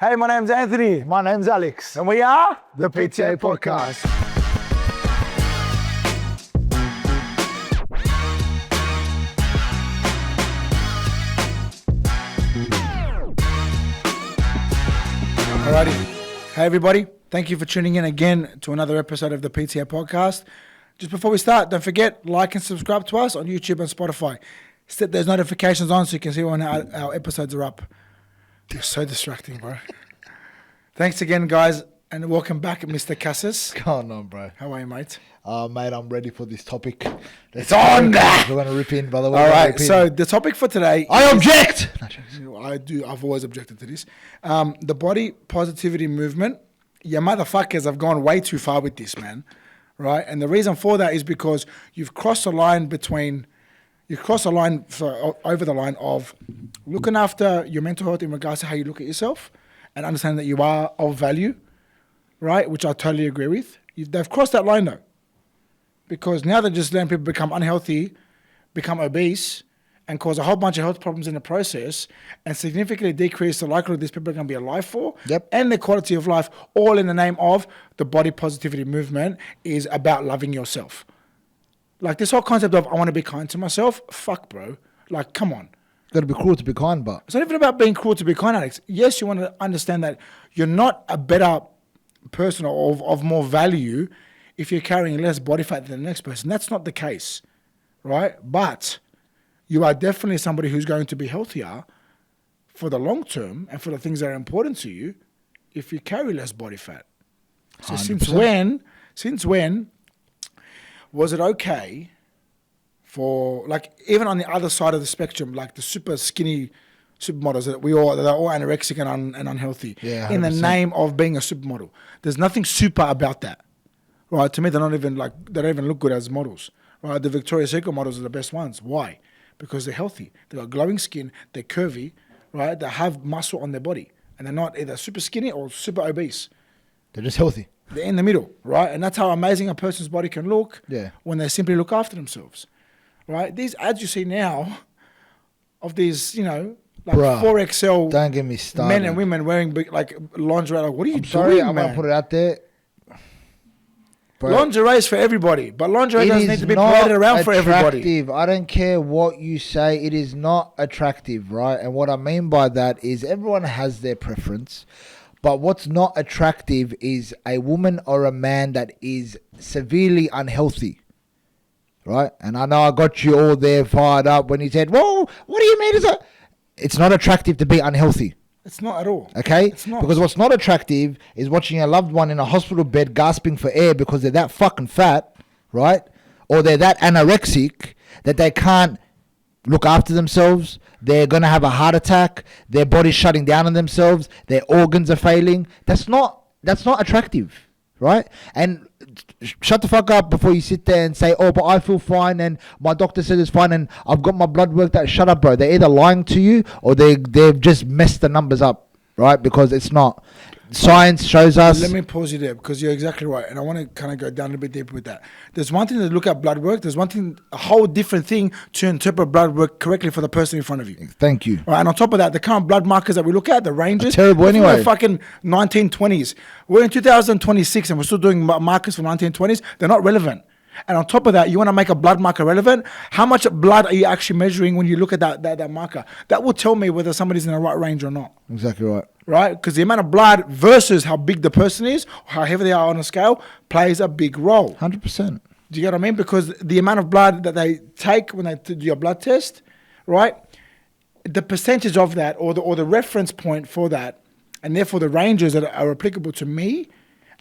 Hey, my name's Anthony. My name's Alex. And we are The PTA Podcast. Alrighty. Hey, everybody. Thank you for tuning in again to another episode of the PTA Podcast. Just before we start, don't forget, like and subscribe to us on YouTube and Spotify. Set those notifications on so you can see when our episodes are up. You're so distracting, bro. Thanks again, guys, and welcome back, Mr. Cassis. Going on, bro. How are you, mate? Mate, I'm ready for this topic. It's on there! We're going to rip in, brother. All right, so the topic for today... I object! I've always objected to this. The body positivity movement. You motherfuckers have gone way too far with this, man. Right? And the reason for that is because you've crossed a line between... over the line of looking after your mental health in regards to how you look at yourself and understanding that you are of value, right? Which I totally agree with. They've crossed that line though, because now they're just letting people become unhealthy, become obese, and cause a whole bunch of health problems in the process, and significantly decrease the likelihood these people are going to be alive for, and their quality of life, all in the name of the body positivity movement is about loving yourself. Like this whole concept of I want to be kind to myself, fuck, bro. Like, come on. Got to be cruel to be kind, but... It's not even about being cruel to be kind, Alex. Yes, you want to understand that you're not a better person or of more value if you're carrying less body fat than the next person. That's not the case, right? But you are definitely somebody who's going to be healthier for the long term and for the things that are important to you if you carry less body fat. So 100%. Since when was it okay for, like, even on the other side of the spectrum, like the super skinny supermodels that they're all anorexic and unhealthy, in the name of being a supermodel? There's nothing super about that, right? To me, they don't even look good as models, right? The Victoria's Secret models are the best ones. Why? Because they're healthy. They've got glowing skin. They're curvy, right? They have muscle on their body, and they're not either super skinny or super obese. They're just healthy. They're in the middle, right? And that's how amazing a person's body can look when they simply look after themselves, right? These ads you see now of these, like Bruh, 4XL don't get me started. Men and women wearing big, like lingerie. Like, what are you doing, Sorry, I'm man? going to put it out there. Bro, lingerie is for everybody, but lingerie doesn't need to be paraded around for everybody. I don't care what you say. It is not attractive, right? And what I mean by that is everyone has their preference. But what's not attractive is a woman or a man that is severely unhealthy, right? And I know I got you all there fired up when you said, "Whoa, what do you mean?" It's not attractive to be unhealthy. It's not at all. Okay? It's not. Because what's not attractive is watching a loved one in a hospital bed gasping for air because they're that fucking fat, right? Or they're that anorexic that they can't look after themselves. They're going to have a heart attack. Their body's shutting down on themselves. Their organs are failing. That's not attractive, right? And shut the fuck up before you sit there and say, "Oh, but I feel fine and my doctor said it's fine and I've got my blood work." That shut up, bro. They're either lying to you or they've just messed the numbers up, right? Because it's not. Science shows us. Let me pause you there because you're exactly right, and I want to kind of go down a bit deeper with that. There's one thing to look at blood work. There's a whole different thing to interpret blood work correctly for the person in front of you. Thank you. All right, and on top of that, the current blood markers that we look at, the ranges, are terrible anyway. The fucking 1920s. We're in 2026 and we're still doing markers for 1920s. They're not relevant. And on top of that, you want to make a blood marker relevant? How much blood are you actually measuring when you look at that marker? That will tell me whether somebody's in the right range or not. Exactly right. Right? Because the amount of blood versus how big the person is, or how heavy they are on a scale, plays a big role. 100%. Do you get what I mean? Because the amount of blood that they take when they do your blood test, right? The percentage of that, or the reference point for that, and therefore the ranges that are applicable to me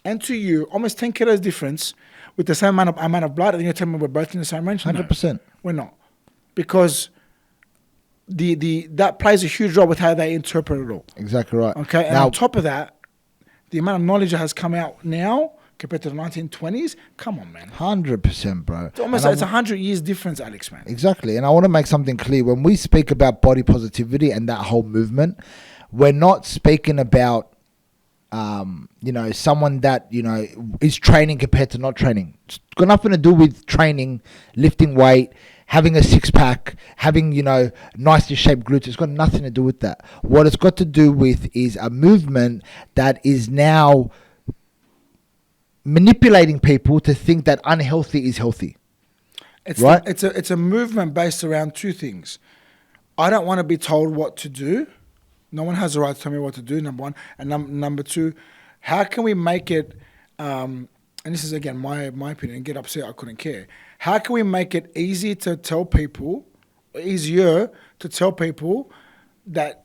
and to you, almost 10 kilos difference with the same amount of blood, and you're telling me we're both in the same range? 100%. No, we're not. Because that plays a huge role with how they interpret it all. Exactly right. Okay, and on top of that, the amount of knowledge that has come out now compared to the 1920s, come on, man. 100%, bro. It's almost it's 100 years difference, Alex, man. Exactly, and I want to make something clear. When we speak about body positivity and that whole movement, we're not speaking about someone that, is training compared to not training. It's got nothing to do with training, lifting weight, having a six pack, having, nicely shaped glutes. It's got nothing to do with that. What it's got to do with is a movement that is now manipulating people to think that unhealthy is healthy. Right? It's a movement based around two things. I don't want to be told what to do. No one has the right to tell me what to do, number one. And number two, how can we make it, and this is, again, my opinion, and get upset, I couldn't care. How can we make it easier to tell people that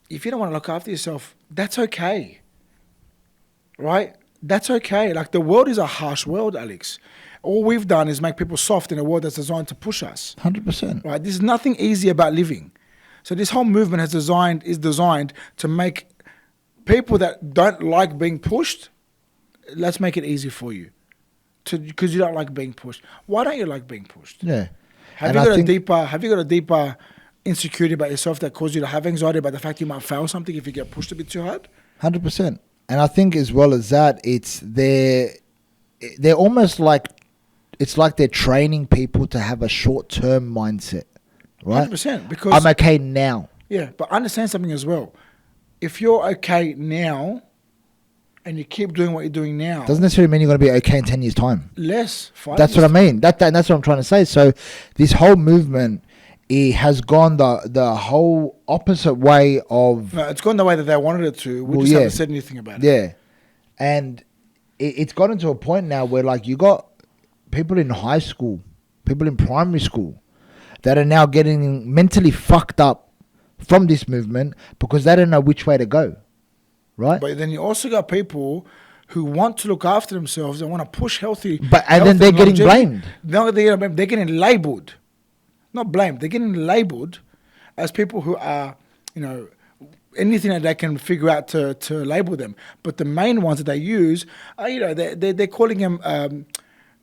if you don't want to look after yourself, that's okay, right? That's okay. Like, the world is a harsh world, Alex. All we've done is make people soft in a world that's designed to push us. 100%. Right? There's nothing easy about living. So this whole movement is designed to make people that don't like being pushed, let's make it easy for you. Because you don't like being pushed. Why don't you like being pushed? Yeah. Have you got a deeper insecurity about yourself that caused you to have anxiety about the fact you might fail something if you get pushed a bit too hard? 100%. And I think as well as that, they're almost like, it's like they're training people to have a short-term mindset, right? 100%. Because I'm okay now. Yeah, but understand something as well. If you're okay now and you keep doing what you're doing now, doesn't necessarily mean you're going to be okay in 10 years' time. Less. That's what I mean. That's what I'm trying to say. So this whole movement, it has gone the whole opposite way of... No, it's gone the way that they wanted it to. We just haven't said anything about it. Yeah. And it's gotten to a point now where, like, you got people in high school, people in primary school that are now getting mentally fucked up from this movement because they don't know which way to go, right? But then you also got people who want to look after themselves and want to push healthy. And then they're getting blamed. No, they're getting labelled. Not blamed. They're getting labelled as people who are, anything that they can figure out to label them. But the main ones that they use are, they're calling them...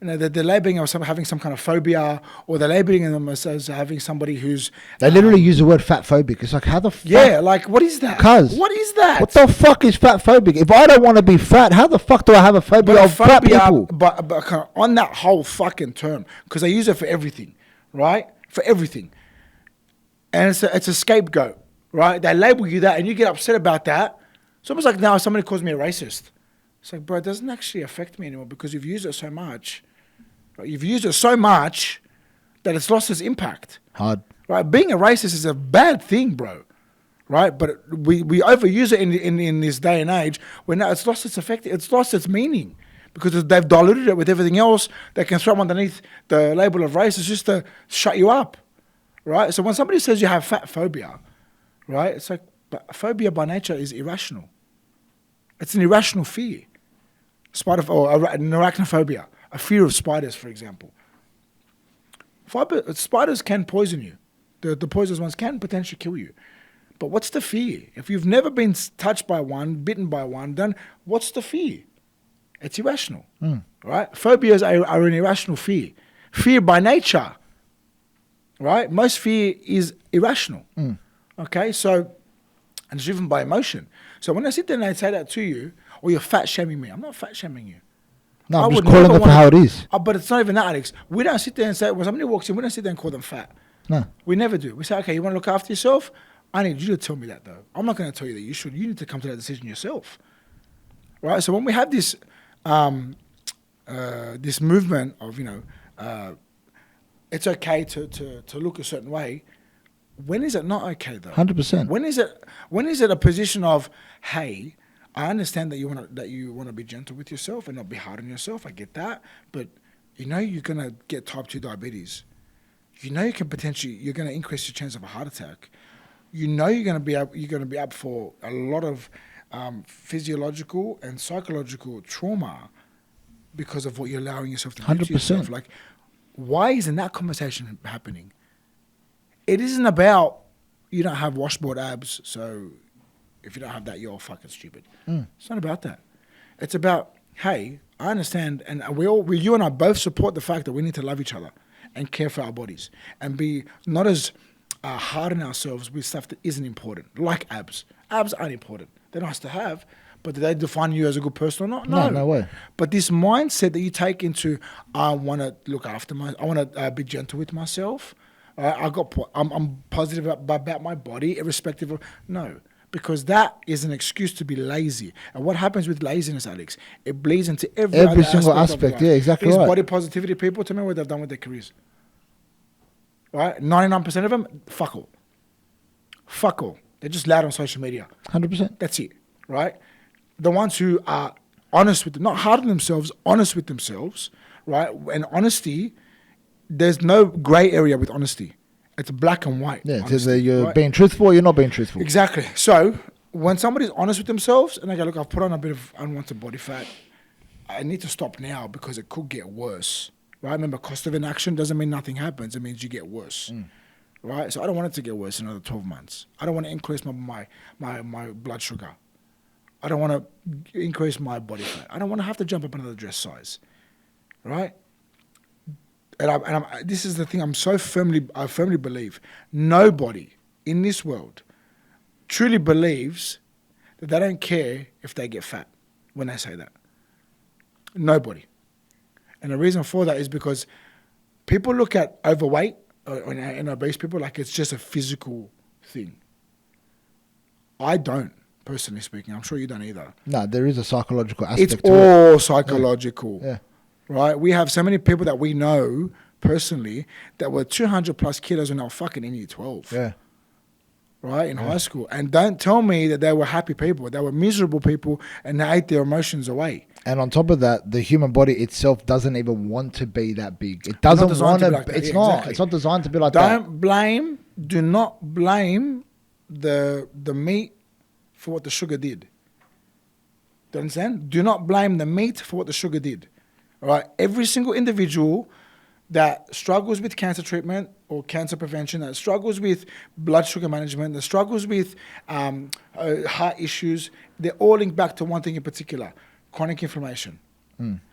they're labeling them as having some kind of phobia, or they're labeling them as having somebody who's... They literally use the word fat phobic. It's like, how the fuck? Yeah, like, what is that? What is that? What the fuck is fat phobic? If I don't want to be fat, how the fuck do I have a phobia of fat people? But kind of on that whole fucking term, because they use it for everything, right? For everything. And it's a scapegoat, right? They label you that and you get upset about that. It's almost like now somebody calls me a racist. It's like, bro, it doesn't actually affect me anymore because you've used it so much. You've used it so much that it's lost its impact. Hard. Right? Being a racist is a bad thing, bro. Right? But we overuse it in this day and age where now it's lost its effect. It's lost its meaning because they've diluted it with everything else they can throw underneath the label of racist just to shut you up. Right? So when somebody says you have fat phobia, right? It's like, but phobia by nature is irrational. It's an irrational fear. Or an arachnophobia. A fear of spiders, for example. Spiders can poison you. The poisonous ones can potentially kill you. But what's the fear? If you've never been touched by one, bitten by one, then what's the fear? It's irrational. Right? Phobias are an irrational fear. Fear by nature. Right? Most fear is irrational. Okay? So, and it's driven by emotion. So when I sit there and I say that to you, or you're fat shaming me, I'm not fat shaming you. No, I'm just calling it for how it is. But it's not even that, Alex. We don't sit there and say, when somebody walks in, we don't sit there and call them fat. No. We never do. We say, okay, you want to look after yourself? I need you to tell me that, though. I'm not going to tell you that you should. You need to come to that decision yourself. Right? So when we have this this movement of, it's okay to look a certain way, when is it not okay, though? 100%. When is it a position of, hey, I understand that you want to be gentle with yourself and not be hard on yourself. I get that, but you're gonna get type 2 diabetes. You can you're gonna increase your chance of a heart attack. You're gonna be up for a lot of physiological and psychological trauma because of what you're allowing yourself to do to yourself. Like, why isn't that conversation happening? It isn't about you don't have washboard abs, so if you don't have that, you're fucking stupid. It's not about that. It's about, hey, I understand, and you and I both support the fact that we need to love each other and care for our bodies and be not as hard on ourselves with stuff that isn't important, like abs. Abs aren't important. They're nice to have, but do they define you as a good person or not? No way. But this mindset that you take into, I want to look after I want to be gentle with myself, I'm positive about my body, irrespective of no, because that is an excuse to be lazy. And what happens with laziness, Alex? It bleeds into every other single aspect of aspect. life. Yeah, exactly These right. body positivity people, tell me what they've done with their careers. Right, 99% of them, fuck all. They're just loud on social media. 100%. That's it, right? The ones who are honest with them, not hard on themselves, honest with themselves, right? And honesty, there's no gray area with honesty. It's black and white. Yeah, it's honesty, either you're right? being truthful or you're not being truthful. Exactly. So when somebody's honest with themselves and they go, look, I've put on a bit of unwanted body fat, I need to stop now because it could get worse, right? Remember, cost of inaction doesn't mean nothing happens. It means you get worse. Right, so I don't want it to get worse in another 12 months. I don't want to increase my blood sugar. I don't want to increase my body fat. I don't want to have to jump up another dress size, right? And this is the thing. I firmly believe nobody in this world truly believes that they don't care if they get fat when they say that. Nobody. And the reason for that is because people look at overweight and obese people like it's just a physical thing. I don't, personally speaking. I'm sure you don't either. No, there is a psychological aspect It's to all psychological. Yeah. Right? We have so many people that we know personally that were 200 plus kilos and now fucking in year 12. Yeah. Right? In high school. And don't tell me that they were happy people. They were miserable people and they ate their emotions away. And on top of that, the human body itself doesn't even want to be that big. It doesn't want to. Like It's yeah, not. Exactly. It's not designed to be like that. Do not blame the meat for what the sugar did. Do you understand? Do not blame the meat for what the sugar did. All right? Every single individual that struggles with cancer treatment or cancer prevention, that struggles with blood sugar management, that struggles with heart issues, they're all linked back to one thing in particular: chronic inflammation.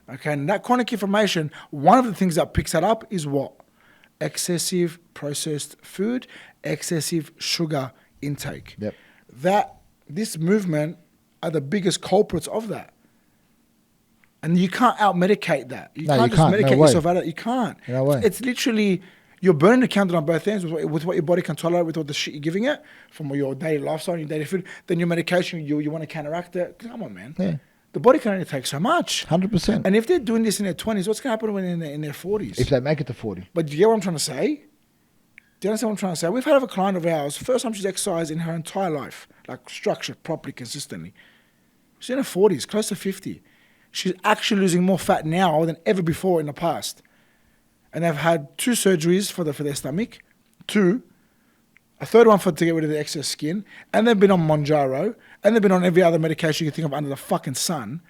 Okay, and that chronic inflammation, one of the things that picks that up is what? Excessive processed food, excessive sugar intake. Yep. This movement are the biggest culprits of that. And you can't out-medicate that. You can't just medicate yourself out of it. You can't. No way. It's literally, you're burning the candle on both ends with what your body can tolerate, with all the shit you're giving it, from your daily lifestyle, your daily food. Then your medication, you want to counteract it. Come on, man. Yeah. The body can only take so much. 100%. And if they're doing this in their 20s, what's going to happen when in their 40s? If they make it to 40. But do you get what I'm trying to say? Do you understand what I'm trying to say? We've had a client of ours, first time she's exercised in her entire life, like structured properly, consistently. She's in her 40s, close to 50. She's actually losing more fat now than ever before in the past. And they've had 2 surgeries for their stomach, 2, a third one to get rid of the excess skin, and they've been on Monjaro, and they've been on every other medication you can think of under the fucking sun.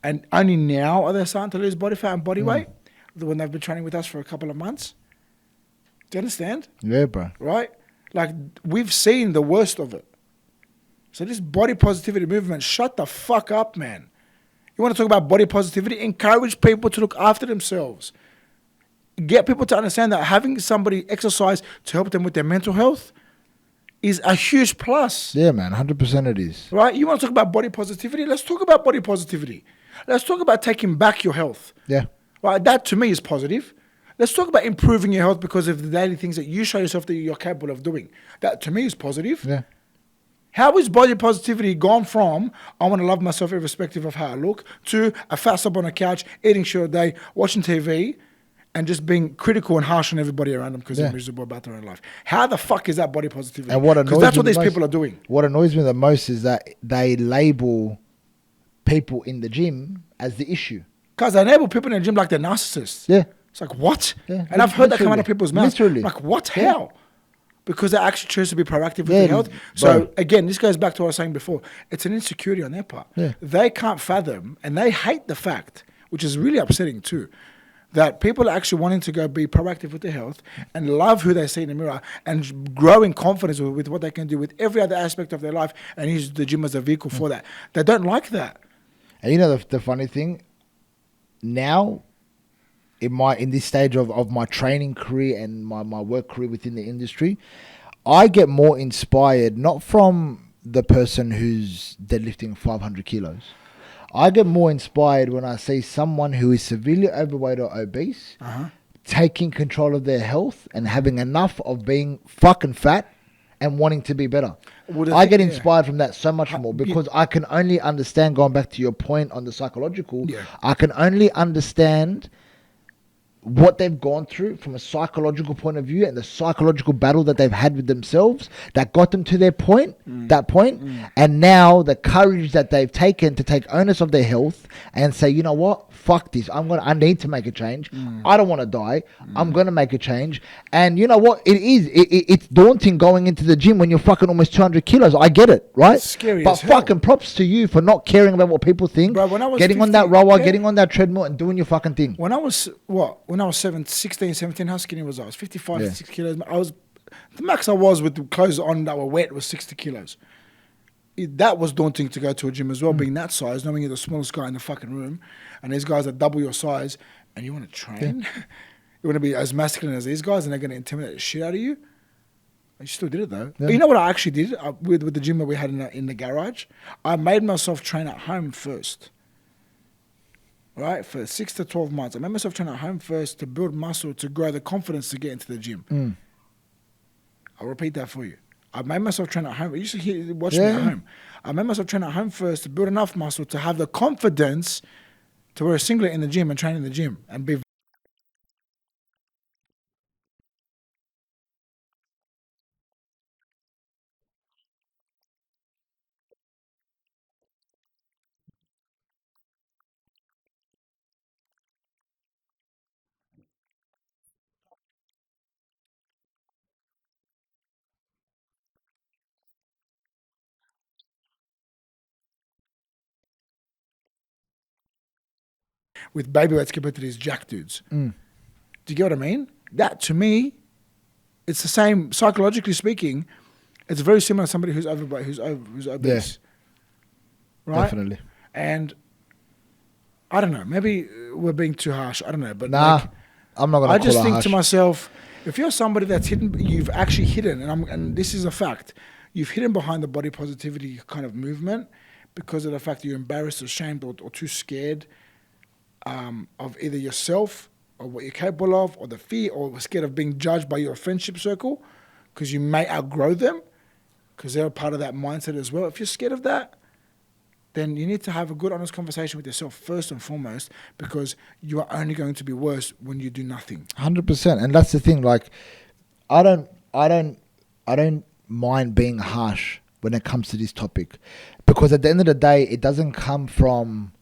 And only now are they starting to lose body fat and body weight when they've been training with us for a couple of months. Do you understand? Yeah, bro. Right? Like, we've seen the worst of it. So this body positivity movement, shut the fuck up, man. You want to talk about body positivity? Encourage people to look after themselves. Get people to understand that having somebody exercise to help them with their mental health is a huge plus. Yeah, man. 100% it is. Right? You want to talk about body positivity? Let's talk about body positivity. Let's talk about taking back your health. Yeah. Right? That to me is positive. Let's talk about improving your health because of the daily things that you show yourself that you're capable of doing. That to me is positive. Yeah. How is body positivity gone from I want to love myself irrespective of how I look to a fat sub on a couch, eating shit all day, watching TV, and just being critical and harsh on everybody around them because they're miserable about their own life? How the fuck is that body positivity? And what Because annoys that's me what the these most- people are doing. What annoys me the most is that they label people in the gym as the issue. Because they enable people in the gym like they're narcissists. Yeah. It's like, what? Yeah, And I've heard that come out of literally. people's mouths. Literally. Like, what? Yeah. How? Because they actually choose to be proactive with Yeah, their health. bro. So, again, this goes back to what I was saying before. It's an insecurity on their part. Yeah. They can't fathom, and they hate the fact, which is really upsetting too, that people are actually wanting to go be proactive with their health and love who they see in the mirror and grow in confidence with what they can do with every other aspect of their life and use the gym as a vehicle for that. They don't like that. And you know the funny thing? Now, in this stage of my training career and my work career within the industry, I get more inspired not from the person who's deadlifting 500 kilos. I get more inspired when I see someone who is severely overweight or obese taking control of their health and having enough of being fucking fat and wanting to be better. Well, I get yeah. inspired from that so much more because I can only understand, going back to your point on the psychological, Yeah. I can only understand what they've gone through from a psychological point of view and the psychological battle that they've had with themselves that got them to their point, and now the courage that they've taken to take onus of their health and say, you know what, fuck this, I need to make a change. I don't want to die. I'm gonna make a change. And you know what, it's daunting going into the gym when you're fucking almost 200 kilos. I get it, right? It's scary but as hell. fucking props to you for not caring about what people think. Bro, when I was getting on 50, that rower, yeah. getting on that treadmill and doing your fucking thing. When I was 16, 17, how skinny was I? I was 55, 56 kilos. The max I was with the clothes on that were wet was 60 kilos. That was daunting to go to a gym as well, being that size, knowing you're the smallest guy in the fucking room, and these guys are double your size, and you want to train? You want to be as masculine as these guys, and they're going to intimidate the shit out of you? I still did it though. Yeah. You know what I actually did with the gym that we had in the garage? I made myself train at home first. Right? For 6 to 12 months. I made myself train at home first to build muscle, to grow the confidence to get into the gym. I'll repeat that for you. I made myself train at home. You used to watch me at home. I made myself train at home first to build enough muscle to have the confidence to wear a singlet in the gym and train in the gym and be with baby weights compared to these jack dudes. Do you get what I mean? That, to me, it's the same, psychologically speaking, it's very similar to somebody who's overweight, who's obese. Right? Definitely. And I don't know, maybe we're being too harsh. I don't know. But Nah, like, I'm not going I to call just it think harsh. to myself, if you're somebody that's hidden, you've actually hidden, and this is a fact, you've hidden behind the body positivity kind of movement because of the fact that you're embarrassed or ashamed or too scared of either yourself or what you're capable of, or the fear, or scared of being judged by your friendship circle because you may outgrow them because they're a part of that mindset as well. If you're scared of that, then you need to have a good, honest conversation with yourself first and foremost, because you are only going to be worse when you do nothing. 100%. And that's the thing. Like, I don't mind being harsh when it comes to this topic, because at the end of the day, it doesn't come from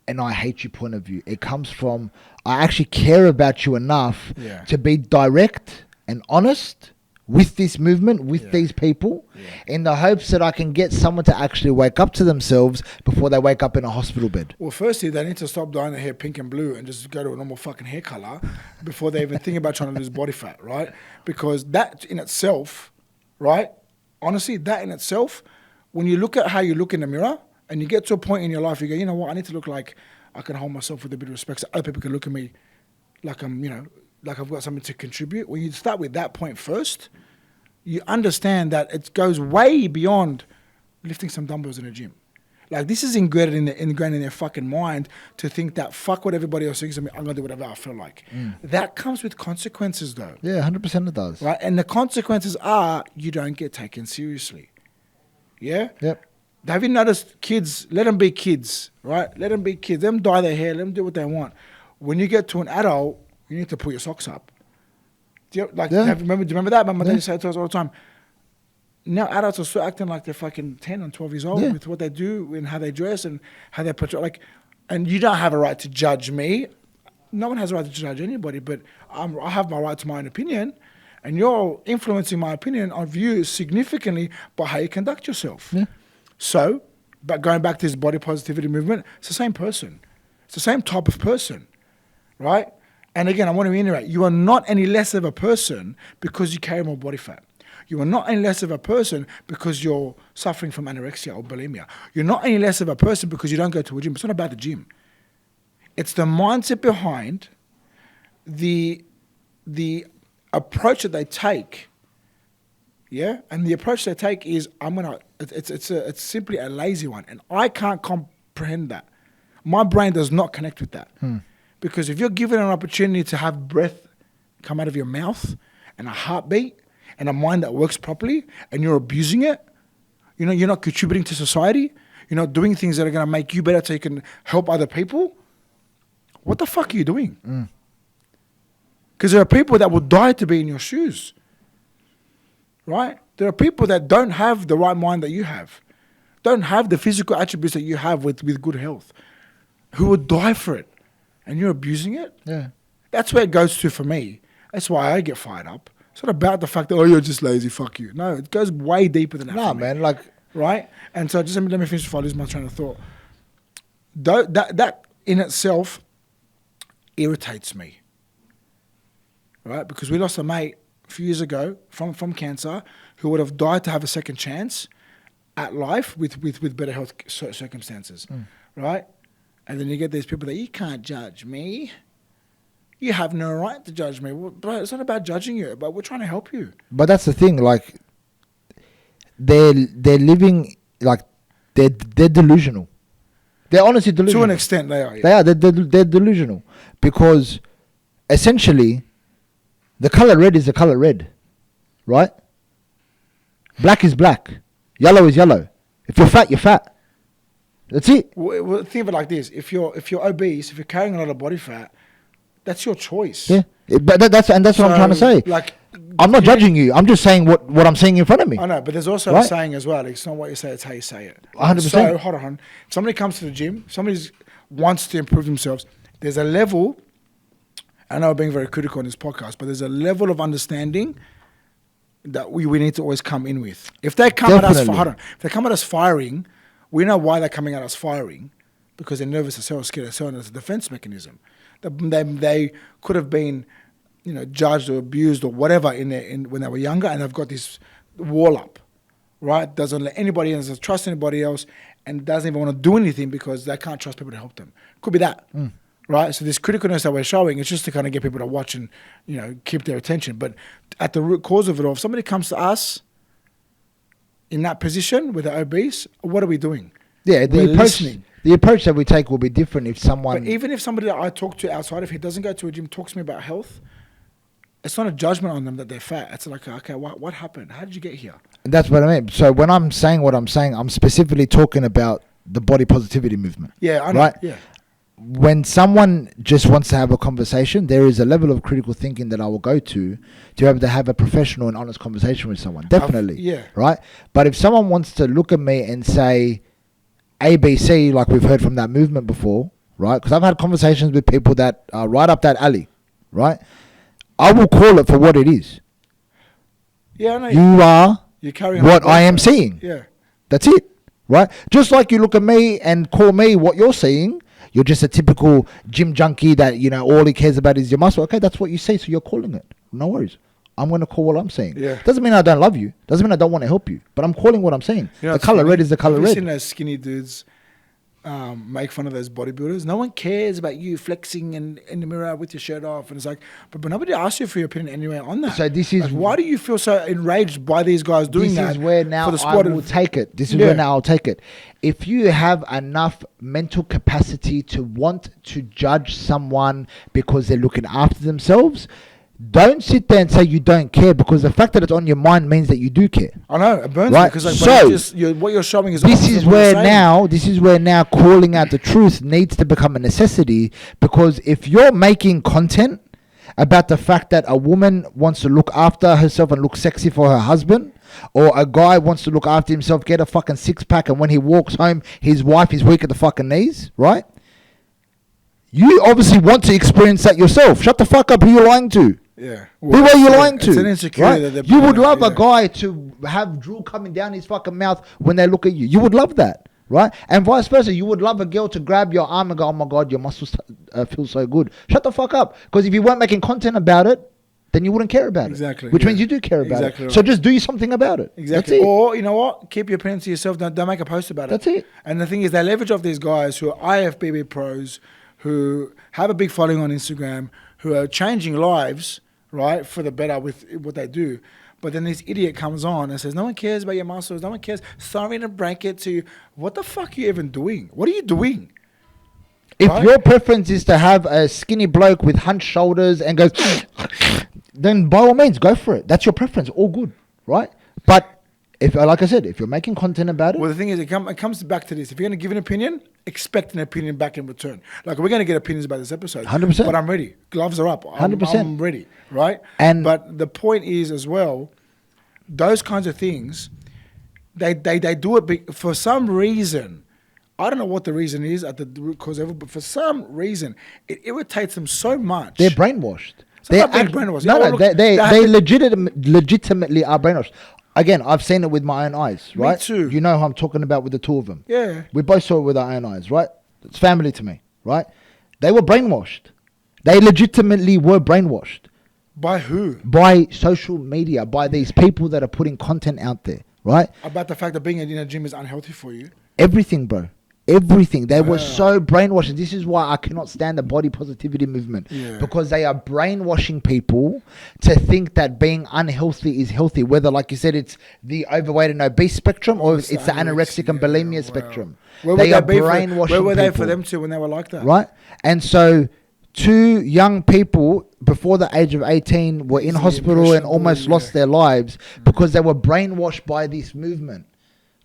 an I hate you point of view. It comes from, I actually care about you enough to be direct and honest with this movement, with these people, in the hopes that I can get someone to actually wake up to themselves before they wake up in a hospital bed. Well, firstly, they need to stop dyeing their hair pink and blue and just go to a normal fucking hair color before they even think about trying to lose body fat, right? Because that in itself, right? Honestly, that in itself, when you look at how you look in the mirror and you get to a point in your life, you go, you know what, I need to look like I can hold myself with a bit of respect so other people can look at me like I'm, like I've got something to contribute. When you start with that point first, you understand that it goes way beyond lifting some dumbbells in a gym. Like, this is ingrained in their fucking mind to think that fuck what everybody else thinks of me, I'm going to do whatever I feel like. That comes with consequences though. Yeah, 100% it does. Right? And the consequences are you don't get taken seriously. Yeah? Yep. Have you noticed kids, let them be kids, right? Let them be kids. Let them dye their hair. Let them do what they want. When you get to an adult, you need to pull your socks up. Do you remember that? My dad used to say to us all the time. Now adults are still acting like they're fucking 10 and 12 years old with what they do and how they dress and how they portray. And you don't have a right to judge me. No one has a right to judge anybody, but I have my right to my own opinion. And you're influencing my opinion on views significantly by how you conduct yourself. Yeah. So, but going back to this body positivity movement, it's the same person. It's the same type of person, right? And again, I want to reiterate, you are not any less of a person because you carry more body fat. You are not any less of a person because you're suffering from anorexia or bulimia. You're not any less of a person because you don't go to a gym. It's not about the gym. It's the mindset behind the approach that they take. Yeah? And the approach they take is, it's simply a lazy one. And I can't comprehend that. My brain does not connect with that. Because if you're given an opportunity to have breath come out of your mouth and a heartbeat and a mind that works properly and you're abusing it, you know, you're not contributing to society, you're not doing things that are going to make you better so you can help other people, what the fuck are you doing? Because there are people that will die to be in your shoes, right? There are people that don't have the right mind that you have, don't have the physical attributes that you have with good health, who would die for it, and you're abusing it? Yeah. That's where it goes to for me. That's why I get fired up. It's not about the fact that, oh, you're just lazy, fuck you. No, it goes way deeper than that. Nah, for me, man, like... right? And so just let me finish before I lose my train of thought. That in itself irritates me, right? Because we lost a mate a few years ago from cancer who would have died to have a second chance at life with better health circumstances, right? And then you get these people that, you can't judge me. You have no right to judge me. Well, bro, it's not about judging you, but we're trying to help you. But that's the thing, like, they're living, like, they're delusional. They're honestly delusional. To an extent, they are. Yeah. They are. They're delusional. Because, essentially, the color red is the color red. Right? Black is black. Yellow is yellow. If you're fat, you're fat. That's it. Well, think of it like this. If you're obese, if you're carrying a lot of body fat, that's your choice. Yeah. But that's what I'm trying to say. Like, I'm not judging you. I'm just saying what I'm seeing in front of me. I know, but there's also a saying as well. It's not what you say, it's how you say it. 100%. So, hold on. If somebody comes to the gym, somebody wants to improve themselves, there's a level, I know I'm being very critical on this podcast, but there's a level of understanding that we need to always come in with. If they come at us, if they come at us firing, we know why they're coming at us firing, because they're nervous as hell, scared as hell, and it's a defense mechanism. They could have been, you know, judged or abused or whatever when they were younger, and they've got this wall up, right? Doesn't let anybody in, doesn't trust anybody else, and doesn't even want to do anything because they can't trust people to help them. Could be that, right? So this criticalness that we're showing, it's just to kind of get people to watch and, you know, keep their attention. But at the root cause of it all, if somebody comes to us in that position with the obese, what are we doing? Yeah, the approach that we take will be different if someone... But even if somebody that I talk to outside, if he doesn't go to a gym, talks to me about health, it's not a judgment on them that they're fat. It's like, okay, what happened? How did you get here? And that's what I mean. So when I'm saying what I'm saying, I'm specifically talking about the body positivity movement. Yeah, I know. Right? Yeah. When someone just wants to have a conversation, there is a level of critical thinking that I will go to be able to have a professional and honest conversation with someone. Definitely. Yeah. Right? But if someone wants to look at me and say ABC, like we've heard from that movement before, right? Because I've had conversations with people that are right up that alley, right? I will call it for what it is. Yeah, I know. You are carrying what I am seeing. Yeah. That's it, right? Just like you look at me and call me what you're seeing, you're just a typical gym junkie that, you know, all he cares about is your muscle. Okay, that's what you say, so you're calling it. No worries. I'm going to call what I'm saying. Yeah. Doesn't mean I don't love you. Doesn't mean I don't want to help you. But I'm calling what I'm saying. You know, the color red is the color Have you red. seen those skinny dudes make fun of those bodybuilders? No one cares about you flexing in the mirror with your shirt off. And it's like, but nobody asked you for your opinion anyway on that. So this is... Like, why do you feel so enraged by these guys doing that? This is where now for the sport I will take it. This is where now I'll take it. If you have enough mental capacity to want to judge someone because they're looking after themselves, don't sit there and say you don't care, because the fact that it's on your mind means that you do care. I know, it burns right? me because like, So what you're showing is this is where now calling out the truth needs to become a necessity, because if you're making content about the fact that a woman wants to look after herself and look sexy for her husband, or a guy wants to look after himself, get a fucking six-pack, and when he walks home, his wife is weak at the fucking knees, right? You obviously want to experience that yourself. Shut the fuck up. Who you lying to? Yeah. Who are you lying to? It's an insecurity. Right? You would love a guy to have drool coming down his fucking mouth when they look at you. You would love that, right? And vice versa. You would love a girl to grab your arm and go, oh my God, your muscles feel so good. Shut the fuck up. Because if you weren't making content about it, then you wouldn't care about it. Which means you do care about it. Right. So just do something about it. Exactly. Or, you know what? Keep your opinion to yourself. Don't make a post about it. That's it. And the thing is, they leverage off these guys who are IFBB pros, who have a big following on Instagram, who are changing lives, right, for the better with what they do. But then this idiot comes on and says, no one cares about your muscles. No one cares. Sorry to break it to you. What the fuck are you even doing? What are you doing? If right? your preference is to have a skinny bloke with hunched shoulders and goes, then by all means, go for it. That's your preference. All good, right? But if, like I said, if you're making content about it, Well, the thing is, it comes back to this. If you're going to give an opinion, expect an opinion back in return. Like, we're going to get opinions about this episode. 100%. But I'm ready. Gloves are up. 100%. I'm ready, right? But the point is as well, those kinds of things, they do it for some reason. I don't know what the reason is at the root cause of it, but for some reason, it irritates them so much. they're brainwashed. They're brainwashed. No, Oh, no, look, they legitimately are brainwashed. Again, I've seen it with my own eyes, right? Me too. You know who I'm talking about with the two of them. Yeah. We both saw it with our own eyes, right? It's family to me, right? They were brainwashed. They legitimately were brainwashed. By who? By social media, by these people that are putting content out there, right? About the fact that being in a gym is unhealthy for you. Everything, bro. Everything. They were so brainwashed. And this is why I cannot stand the body positivity movement. Yeah. Because they are brainwashing people to think that being unhealthy is healthy. Whether, like you said, it's the overweight and obese spectrum or it's the anorexic and bulimia spectrum. Where They would are that be brainwashing where were they for people, them to when they were like that? right? And so 2 young people before the age of 18 were in hospital and almost lost their lives because they were brainwashed by this movement,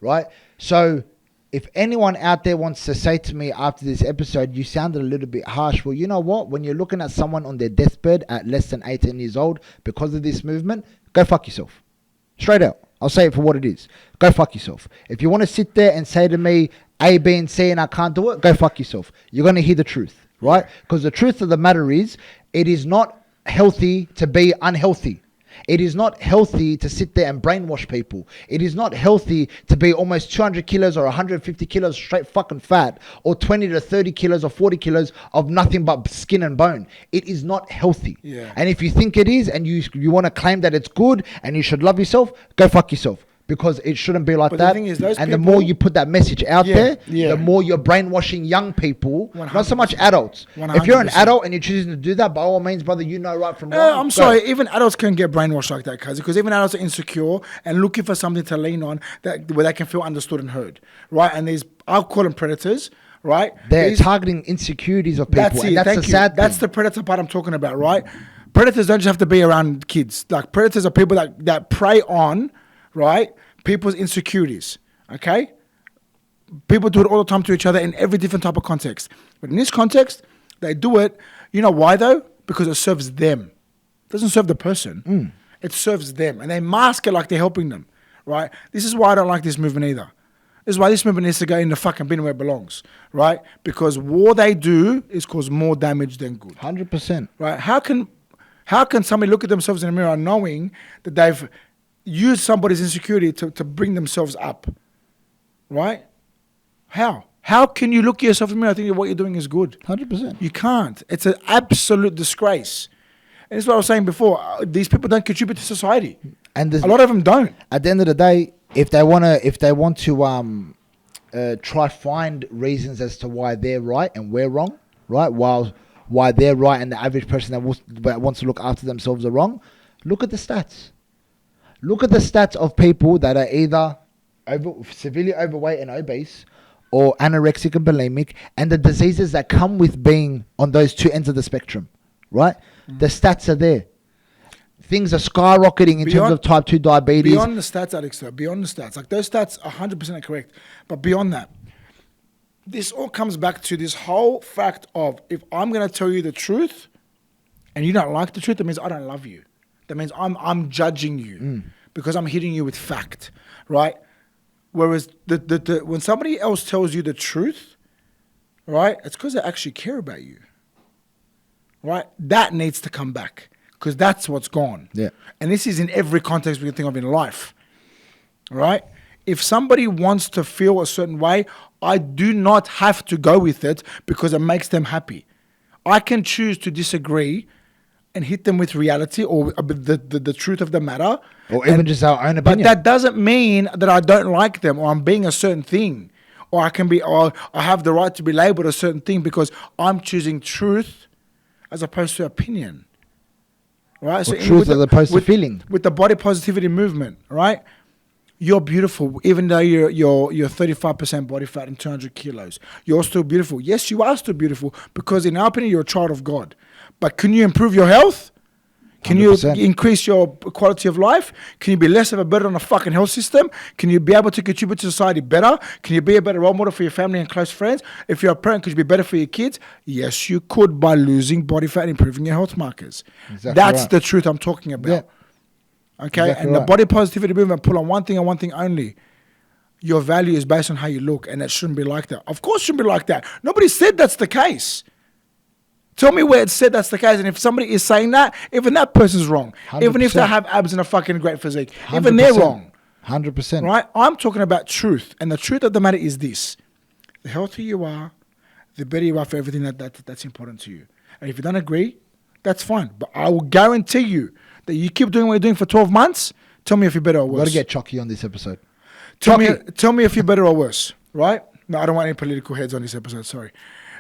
right? So if anyone out there wants to say to me after this episode, you sounded a little bit harsh. Well, you know what? When you're looking at someone on their deathbed at less than 18 years old because of this movement, go fuck yourself. Straight out. I'll say it for what it is. Go fuck yourself. If you want to sit there and say to me, A, B, and C, and I can't do it, go fuck yourself. You're going to hear the truth, right? Because the truth of the matter is, it is not healthy to be unhealthy. It is not healthy to sit there and brainwash people. It is not healthy to be almost 200 kilos or 150 kilos straight fucking fat or 20 to 30 kilos or 40 kilos of nothing but skin and bone. It is not healthy. Yeah. And if you think it is and you want to claim that it's good and you should love yourself, go fuck yourself. Because it shouldn't be like But that. the thing is, those and the people- more you put that message out Yeah, there, yeah. the more you're brainwashing young people, not so much 100%. adults. If you're an 100%. adult and you're choosing to do that, by all means, brother, you know right from wrong. I'm Go. sorry, even adults can get brainwashed like that, because even adults are insecure and looking for something to lean on that where they can feel understood and heard, right? And I'll call them predators, right? They're These- targeting insecurities of people. That's it. And that's Thank the you. sad That's thing. the predator part I'm talking about, right? Predators don't just have to be around kids. Like, predators are people that prey on, right, people's insecurities. Okay? People do it all the time to each other in every different type of context. But in this context, they do it. You know why though? Because it serves them. It doesn't serve the person. It serves them. And they mask it like they're helping them. Right? This is why I don't like this movement either. This is why this movement needs to go in the fucking bin where it belongs. Right? Because what they do is cause more damage than good. 100%. Right? How can somebody look at themselves in the mirror knowing that they've used somebody's insecurity to bring themselves up? Right? How can you look at yourself in the mirror and think that what you're doing is good? 100%. You can't. It's an absolute disgrace. And this is what I was saying before. These people don't contribute to society. And A lot of them don't. at the end of the day, if they want to try find reasons as to why they're right and we're wrong, right? Why they're right and the average person that wants to look after themselves are wrong, look at the stats. Look at the stats of people that are either severely overweight and obese or anorexic and bulimic, and the diseases that come with being on those two ends of the spectrum, right? The stats are there. Things are skyrocketing in terms of type 2 diabetes. Beyond the stats, Alex, though, beyond the stats. Like, those stats are 100% correct. But beyond that, this all comes back to this whole fact of, if I'm going to tell you the truth and you don't like the truth, that means I don't love you. That means I'm judging you because I'm hitting you with fact, right? Whereas when somebody else tells you the truth, right, it's because they actually care about you, right? That needs to come back because that's what's gone. Yeah. And this is in every context we can think of in life, right? If somebody wants to feel a certain way, I do not have to go with it because it makes them happy. I can choose to disagree and hit them with reality or the truth of the matter. Or even just our own opinion. But that doesn't mean that I don't like them or I'm being a certain thing. Or I have the right to be labeled a certain thing because I'm choosing truth as opposed to opinion. Right? Or truth as opposed to feeling. With the body positivity movement, right? You're beautiful, even though you're 35% body fat and 200 kilos. You're still beautiful. Yes, you are still beautiful because, in our opinion, you're a child of God. But can you improve your health? Can 100%. you increase your quality of life? Can you be less of a burden on the fucking health system? Can you be able to contribute to society better? Can you be a better role model for your family and close friends? If you're a parent, could you be better for your kids? Yes, you could, by losing body fat and improving your health markers. Exactly That's right. the truth I'm talking about. Yeah. Okay, Exactly and the right. body positivity movement pull on one thing and one thing only. Your value is based on how you look, and it shouldn't be like that. Of course, it shouldn't be like that. Nobody said that's the case. Tell me where it said that's the case, and if somebody is saying that, even that person's wrong. Even if they 100%. have abs and a fucking great physique, even they're wrong. 100%. Right? I'm talking about truth, and the truth of the matter is this: the healthier you are, the better you are for everything that's important to you. And if you don't agree, that's fine. But I will guarantee you that you keep doing what you're doing for 12 months. Tell me if you're better or We've got worse. to get Chucky on this episode. Tell me Chucky. if you're better or worse, right? No, I don't want any political heads on this episode, sorry.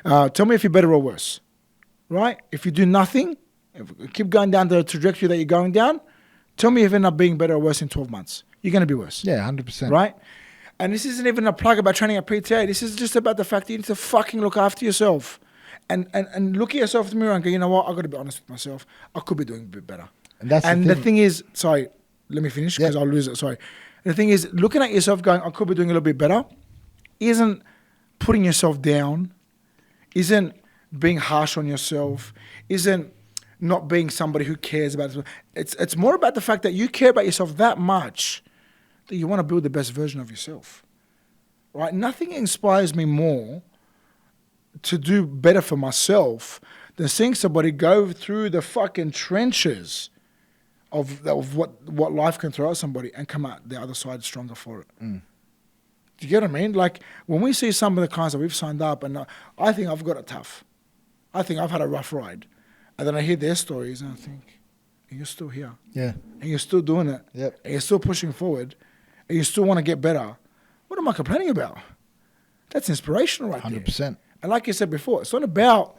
Tell me if you're better or worse, right? If you do nothing, if you keep going down the trajectory that you're going down, tell me if you end up being better or worse in 12 months. You're going to be worse, Yeah, 100%. right? And this isn't even a plug about training at PTA. This is just about the fact that you need to fucking look after yourself and look at yourself in the mirror and go, you know what? I've got to be honest with myself. I could be doing a bit better. And that's And the the thing. thing is, sorry, let me finish because Yeah. I'll lose it. Sorry. The thing is, looking at yourself going, I could be doing a little bit better, isn't putting yourself down, isn't being harsh on yourself, isn't not being somebody who cares about it. It's more about the fact that you care about yourself that much that you want to build the best version of yourself. Right? Nothing inspires me more to do better for myself than seeing somebody go through the fucking trenches of what life can throw at somebody and come out the other side stronger for it. Do you get what I mean? Like when we see some of the clients that we've signed up, and I think I've got it tough. I think I've had a rough ride. And then I hear their stories and I think, and you're still here. Yeah. And you're still doing it. Yep. And you're still pushing forward. And you still want to get better. What am I complaining about? That's inspirational right there. 100%. And like you said before, it's not about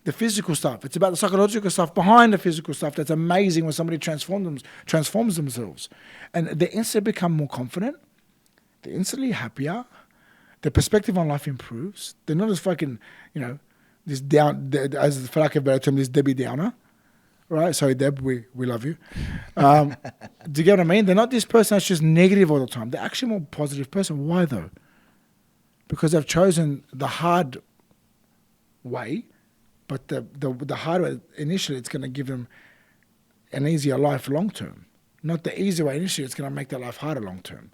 the physical stuff. It's about the psychological stuff behind the physical stuff. That's amazing when somebody transforms themselves. And they instantly become more confident. They're instantly happier. Their perspective on life improves. They're not as fucking, this down, as for lack of a better term, this Debbie Downer. Right? Sorry, Deb, we love you. Do you get what I mean? They're not this person that's just negative all the time. They're actually a more positive person. Why though? Because they've chosen the hard way, but the hard way initially, it's going to give them an easier life long term. Not the easy way initially, it's going to make their life harder long term.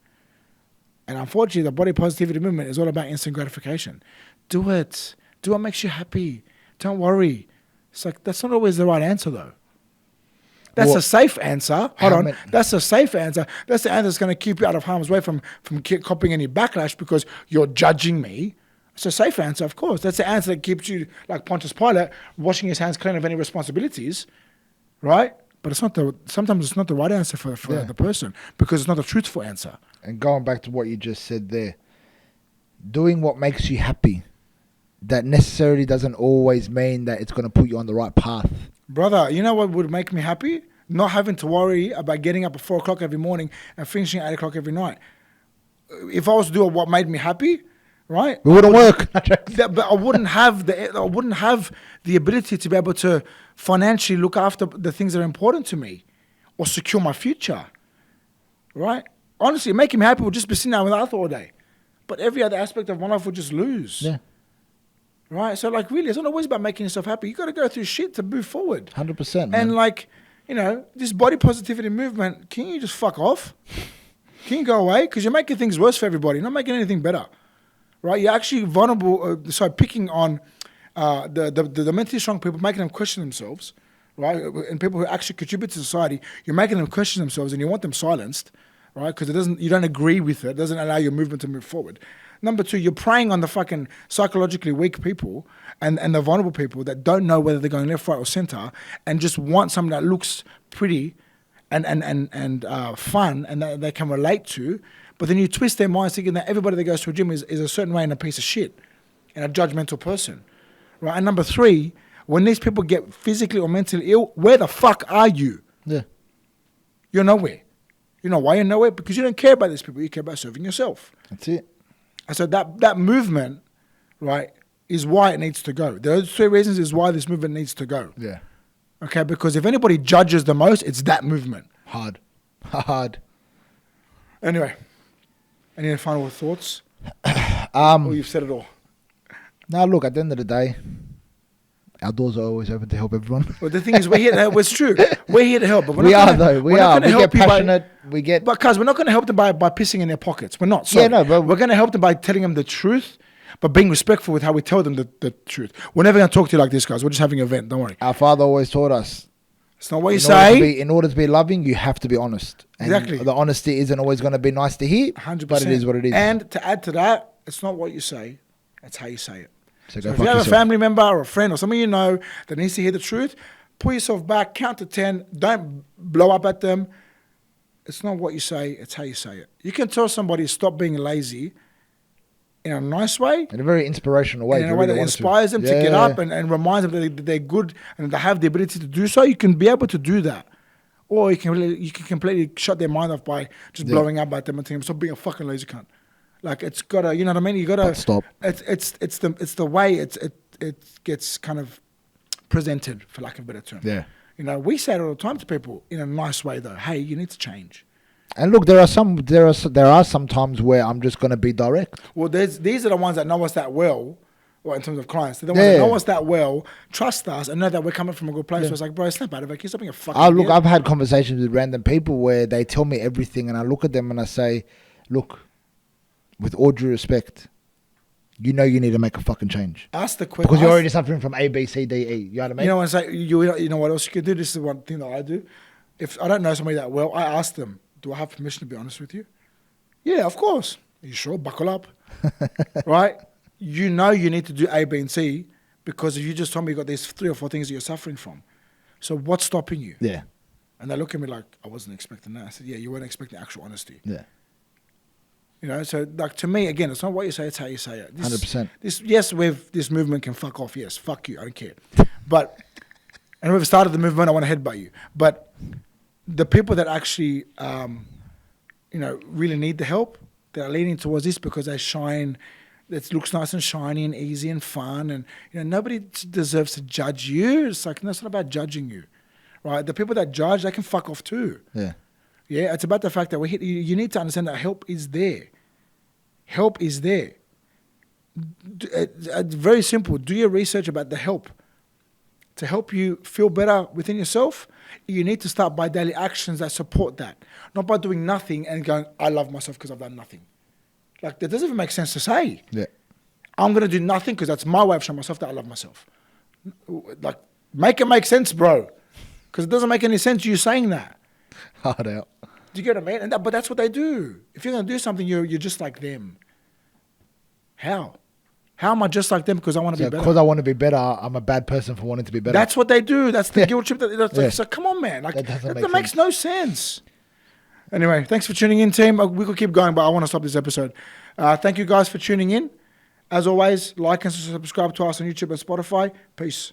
And unfortunately, the body positivity movement is all about instant gratification. Do it. Do what makes you happy. Don't worry. It's like, that's not always the right answer though. That's a safe answer. Hold on. That's a safe answer. That's the answer that's going to keep you out of harm's way from copying any backlash because you're judging me. It's a safe answer, of course. That's the answer that keeps you, like Pontius Pilate, washing his hands clean of any responsibilities, right? But sometimes it's not the right answer for the person because it's not a truthful answer. And going back to what you just said there, doing what makes you happy, that necessarily doesn't always mean that it's going to put you on the right path. Brother, you know what would make me happy? Not having to worry about getting up at 4 o'clock every morning and finishing at 8 o'clock every night. If I was to do what made me happy, right? It wouldn't work. But I wouldn't have the ability to be able to financially look after the things that are important to me or secure my future, right? Honestly, making me happy would just be sitting down with Arthur all day. But every other aspect of my life would just lose. Yeah. Right? So, like, really, it's not always about making yourself happy. You got to go through shit to move forward. 100%. And, like, this body positivity movement, can you just fuck off? Can you go away? Because you're making things worse for everybody. You're not making anything better. Right? You're actually vulnerable. Picking on the mentally strong people, making them question themselves. Right? And people who actually contribute to society, you're making them question themselves and you want them silenced. Right? Because you don't agree with it. It doesn't allow your movement to move forward. Number 2, you're preying on the fucking psychologically weak people and the vulnerable people that don't know whether they're going left, right, or center and just want something that looks pretty and fun and that they can relate to. But then you twist their minds thinking that everybody that goes to a gym is a certain way and a piece of shit and a judgmental person. Right? And number 3, when these people get physically or mentally ill, where the fuck are you? Yeah. You're nowhere. You know why you're nowhere? Because you don't care about these people. You care about serving yourself. That's it. And so that movement, right, is why it needs to go. Those 3 reasons is why this movement needs to go. Yeah. Okay, because if anybody judges the most, it's that movement. Hard. Anyway, any final thoughts? Or you've said it all. Now, look, at the end of the day, our doors are always open to help everyone. Well, the thing is, we're here to help. It's true. We're here to help. But We are. We get passionate. Because we're not going to help them by pissing in their pockets. We're not. Yeah, no, but we're going to help them by telling them the truth, but being respectful with how we tell them the truth. We're never going to talk to you like this, guys. We're just having an event. Don't worry. Our father always taught us, It's not what you say. in order to be loving, you have to be honest. And Exactly. the honesty isn't always going to be nice to hear, 100%. but it is what it is. And to add to that, it's not what you say. It's how you say it. So So go if fuck you have yourself. a family member or a friend or someone you know that needs to hear the truth, pull yourself back, count to 10. Don't blow up at them. It's not what you say, it's how you say it. You can tell somebody stop being lazy in a nice way, In a very inspirational way. in if a you way really that want inspires them to get up and reminds them that they're good and they have the ability to do so. You can be able to do that. Or you can completely shut their mind off by just blowing up at them and telling them, stop being a fucking lazy cunt. Like, it's gotta, you know what I mean? You gotta But stop. It's the way it gets kind of presented, for lack of a better term. Yeah. You know, we say it all the time to people in a nice way though. Hey, you need to change. And look, there are some times where I'm just going to be direct. Well, these are the ones that know us that well, well, in terms of clients. They're the ones that know us that well, trust us, and know that we're coming from a good place. So it's like, bro, snap out of it. Keep stopping a fucking Look, idiot. I've had conversations with random people where they tell me everything, and I look at them and I say, look, with all due respect, you know you need to make a fucking change. Ask the question. Because you're already suffering from A, B, C, D, E. You know what I mean? You know what I'm saying? You know what else you could do? This is one thing that I do. If I don't know somebody that well, I ask them, do I have permission to be honest with you? Yeah, of course. Are you sure? Buckle up. Right? You know you need to do A, B, and C because if you just told me you got these 3 or 4 things that you're suffering from. So what's stopping you? Yeah. And they look at me like, I wasn't expecting that. I said, yeah, you weren't expecting actual honesty. Yeah. You know, so like to me, again, it's not what you say, it's how you say it. 100%. Yes, this movement can fuck off. Yes, fuck you. I don't care. But, and we've started the movement, I want to headbutt you. But the people that actually, really need the help, that are leaning towards this because they shine, it looks nice and shiny and easy and fun. And, nobody deserves to judge you. It's like, no, it's not about judging you, right? The people that judge, they can fuck off too. Yeah. Yeah, it's about the fact that you need to understand that help is there. Help is there. It's very simple. Do your research about the help. To help you feel better within yourself, you need to start by daily actions that support that. Not by doing nothing and going, I love myself because I've done nothing. Like, that doesn't even make sense to say. Yeah. I'm going to do nothing because that's my way of showing myself that I love myself. Like, make it make sense, bro. Because it doesn't make any sense you saying that. Hard out. Do you get what I mean? But that's what they do. If you're going to do something, you're just like them. How? How am I just like them because I want to be better? Because I want to be better, I'm a bad person for wanting to be better. That's what they do. That's the guilt trip. Yeah. So come on, man. Like, That makes no sense. Anyway, thanks for tuning in, team. We could keep going, but I want to stop this episode. Thank you guys for tuning in. As always, like and subscribe to us on YouTube and Spotify. Peace.